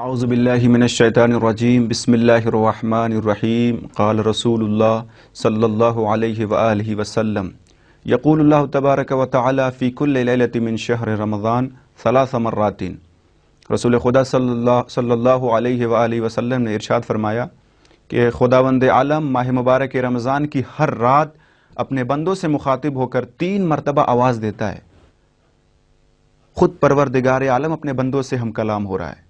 اعوذ باللہ من الشیطان الرجیم بسم اللہ الرحمن الرحیم قال رسول اللہ صلی اللہ علیہ وآلہ وسلم یقول اللہ تبارک و تعالی فی کل لیلۃ من شہر رمضان 3 مرات۔ رسول خدا صلی اللہ علیہ وآلہ وسلم نے ارشاد فرمایا کہ خداوند عالم ماہ مبارک رمضان کی ہر رات اپنے بندوں سے مخاطب ہو کر 3 مرتبہ آواز دیتا ہے۔ خود پروردگار عالم اپنے بندوں سے ہم کلام ہو رہا ہے۔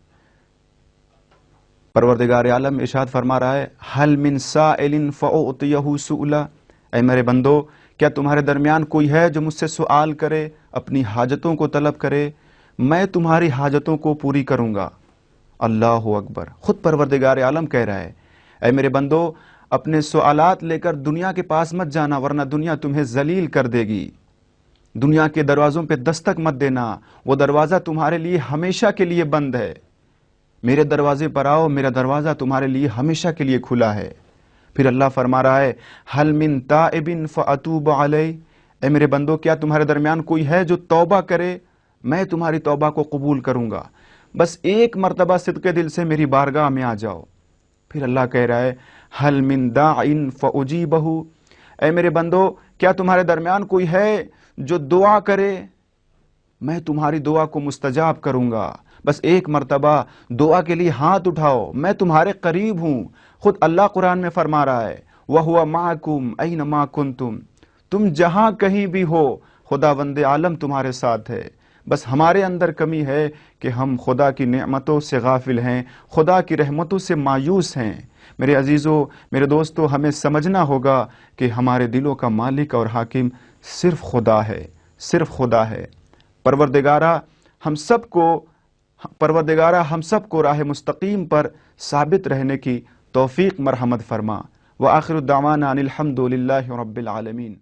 پروردگار عالم ارشاد فرما رہا ہے حل من سائل فاعطیہ سؤلا، اے میرے بندو کیا تمہارے درمیان کوئی ہے جو مجھ سے سوال کرے، اپنی حاجتوں کو طلب کرے، میں تمہاری حاجتوں کو پوری کروں گا۔ اللہ اکبر۔ خود پروردگار عالم کہہ رہا ہے اے میرے بندو اپنے سوالات لے کر دنیا کے پاس مت جانا ورنہ دنیا تمہیں ذلیل کر دے گی۔ دنیا کے دروازوں پہ دستک مت دینا، وہ دروازہ تمہارے لیے ہمیشہ کے لیے بند ہے۔ میرے دروازے پر آؤ، میرا دروازہ تمہارے لیے ہمیشہ کے لیے کھلا ہے۔ پھر اللہ فرما رہا ہے حل من تائب فاتوب علیہ، اے میرے بندو کیا تمہارے درمیان کوئی ہے جو توبہ کرے، میں تمہاری توبہ کو قبول کروں گا، بس ایک مرتبہ صدقے دل سے میری بارگاہ میں آ جاؤ۔ پھر اللہ کہہ رہا ہے حل من داع فاجیبہ، اے میرے بندو کیا تمہارے درمیان کوئی ہے جو دعا کرے، میں تمہاری دعا کو مستجاب کروں گا، بس ایک مرتبہ دعا کے لیے ہاتھ اٹھاؤ، میں تمہارے قریب ہوں۔ خود اللہ قرآن میں فرما رہا ہے وَهُوَ مَعَكُمْ أَيْنَمَا كُنْتُمْ، تم جہاں کہیں بھی ہو خداوند عالم تمہارے ساتھ ہے۔ بس ہمارے اندر کمی ہے کہ ہم خدا کی نعمتوں سے غافل ہیں، خدا کی رحمتوں سے مایوس ہیں۔ میرے عزیزو، میرے دوستو، ہمیں سمجھنا ہوگا کہ ہمارے دلوں کا مالک اور حاکم صرف خدا ہے، صرف خدا ہے۔ پروردگارہ ہم سب کو راہ مستقیم پر ثابت رہنے کی توفیق مرحمت فرما۔ وآخر الدعوانا ان الحمد للہ رب العالمین۔